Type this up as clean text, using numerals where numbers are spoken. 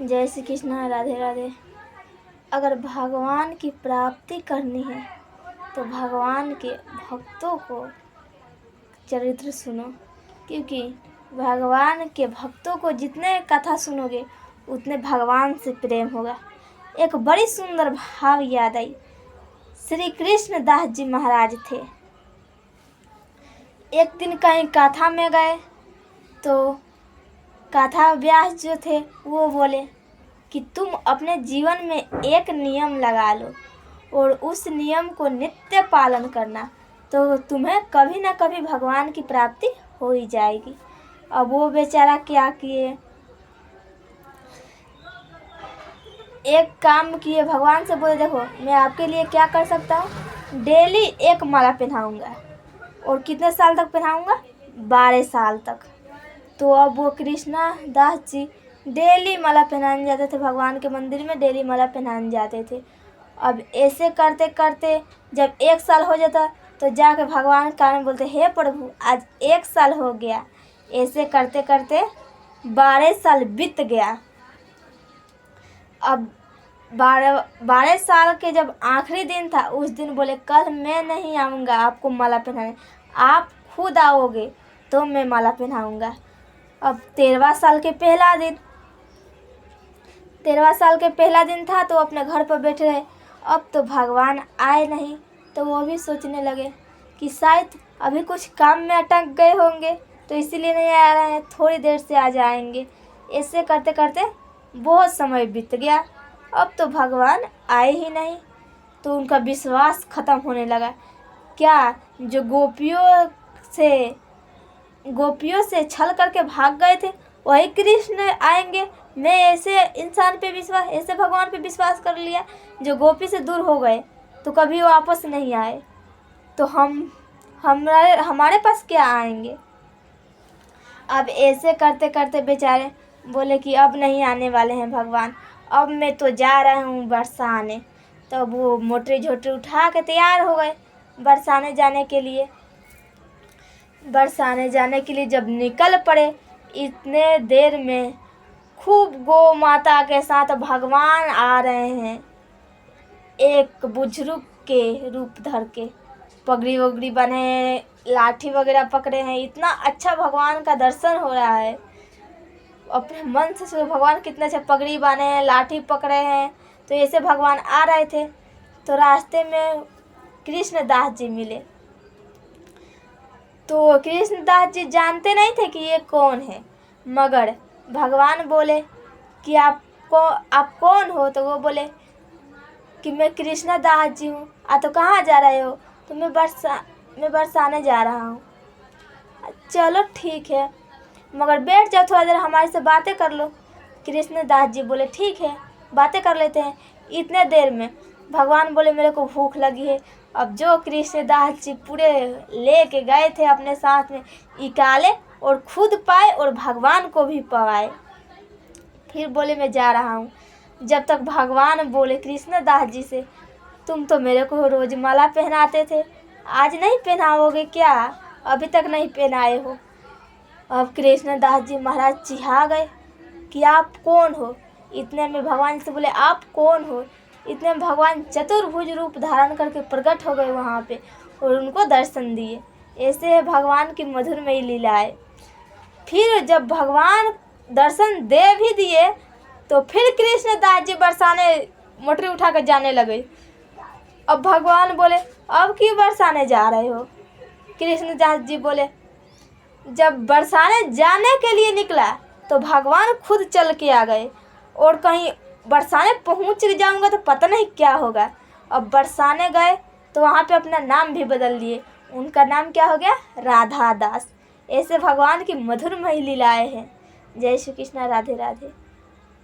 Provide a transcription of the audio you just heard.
जय श्री कृष्ण, राधे राधे। अगर भगवान की प्राप्ति करनी है तो भगवान के भक्तों को चरित्र सुनो, क्योंकि भगवान के भक्तों को जितने कथा सुनोगे उतने भगवान से प्रेम होगा। एक बड़ी सुंदर भाव याद आई। श्री कृष्ण दास जी महाराज थे। एक दिन कहीं कथा में गए तो कथा व्यास जो थे वो बोले कि तुम अपने जीवन में एक नियम लगा लो और उस नियम को नित्य पालन करना, तो तुम्हें कभी ना कभी भगवान की प्राप्ति हो ही जाएगी। अब वो बेचारा क्या किए, एक काम किए, भगवान से बोले देखो मैं आपके लिए क्या कर सकता हूँ, डेली एक माला पहनाऊंगा। और कितने साल तक पहनाऊंगा? 12 साल तक। तो अब वो कृष्णा दास जी डेली माला पहनाने जाते थे, भगवान के मंदिर में डेली माला पहनाने जाते थे। अब ऐसे करते करते जब 1 साल हो जाता तो जाके भगवान के कान में बोलते, हे प्रभु आज 1 साल हो गया। ऐसे करते करते 12 साल बीत गया। अब 12 साल के जब आखिरी दिन था, उस दिन बोले कल मैं नहीं आऊँगा आपको माला पहनाने, आप खुद आओगे तो मैं माला पहनाऊँगा। अब 13वां साल के पहला दिन था तो अपने घर पर बैठे रहे। अब तो भगवान आए नहीं, तो वो भी सोचने लगे कि शायद अभी कुछ काम में अटक गए होंगे तो इसीलिए नहीं आ रहे हैं, थोड़ी देर से आ जाएंगे। ऐसे करते करते बहुत समय बीत गया। अब तो भगवान आए ही नहीं, तो उनका विश्वास खत्म होने लगा। क्या जो गोपियों से छल करके भाग गए थे वही कृष्ण आएंगे? मैं ऐसे इंसान पे विश्वास, ऐसे भगवान पे विश्वास कर लिया जो गोपी से दूर हो गए तो कभी वापस नहीं आए, तो हमारे पास क्या आएंगे? अब ऐसे करते करते बेचारे बोले कि अब नहीं आने वाले हैं भगवान, अब मैं तो जा रहा हूँ बरसाने। तो वो मोटरी झोटरी उठा के तैयार हो गए बरसाने जाने के लिए। जब निकल पड़े, इतने देर में खूब गौ माता के साथ भगवान आ रहे हैं, एक बुजुर्ग के रूप धर के, पगड़ी वगड़ी बने, लाठी वगैरह पकड़े हैं। इतना अच्छा भगवान का दर्शन हो रहा है। अपने मन से सोचो भगवान कितने अच्छे पगड़ी बांधे हैं, लाठी पकड़े हैं। तो ऐसे भगवान आ रहे थे तो रास्ते में कृष्ण दास जी मिले। तो कृष्ण दास जी जानते नहीं थे कि ये कौन है, मगर भगवान बोले कि आप कौन हो? तो वो बोले कि मैं कृष्ण दास जी हूँ। तो कहाँ जा रहे हो? तो मैं बरसाने जा रहा हूँ। चलो ठीक है, मगर बैठ जाओ, थोड़ा देर हमारे से बातें कर लो। कृष्ण दास जी बोले ठीक है, बातें कर लेते हैं। इतने देर में भगवान बोले मेरे को भूख लगी है। अब जो कृष्ण दास जी पूरे लेके गए थे अपने साथ में, निकाले और खुद पाए और भगवान को भी पाए। फिर बोले मैं जा रहा हूँ। जब तक भगवान बोले कृष्ण दास जी से, तुम तो मेरे को रोज माला पहनाते थे, आज नहीं पहनाओगे क्या? अभी तक नहीं पहनाए हो। अब कृष्ण दास जी महाराज चिढ़ा गए कि आप कौन हो? इतने में भगवान से बोले आप कौन हो? इतने में भगवान चतुर्भुज रूप धारण करके प्रकट हो गए वहाँ पे और उनको दर्शन दिए। ऐसे है भगवान की मधुरमयी लीलाएं। फिर जब भगवान दर्शन दे भी दिए तो फिर कृष्ण दास जी बरसाने मोटरी उठा कर जाने लगे। अब भगवान बोले अब क्यों बरसाने जा रहे हो? कृष्ण दास जी बोले जब बरसाने जाने के लिए निकला तो भगवान खुद चल के आ गए, और कहीं बरसाने पहुंच जाऊंगा तो पता नहीं क्या होगा। अब बरसाने गए तो वहाँ पे अपना नाम भी बदल दिए, उनका नाम क्या हो गया? राधा दास। ऐसे भगवान की मधुरमयी लीलाएं हैं। जय श्री कृष्ण, राधे राधे।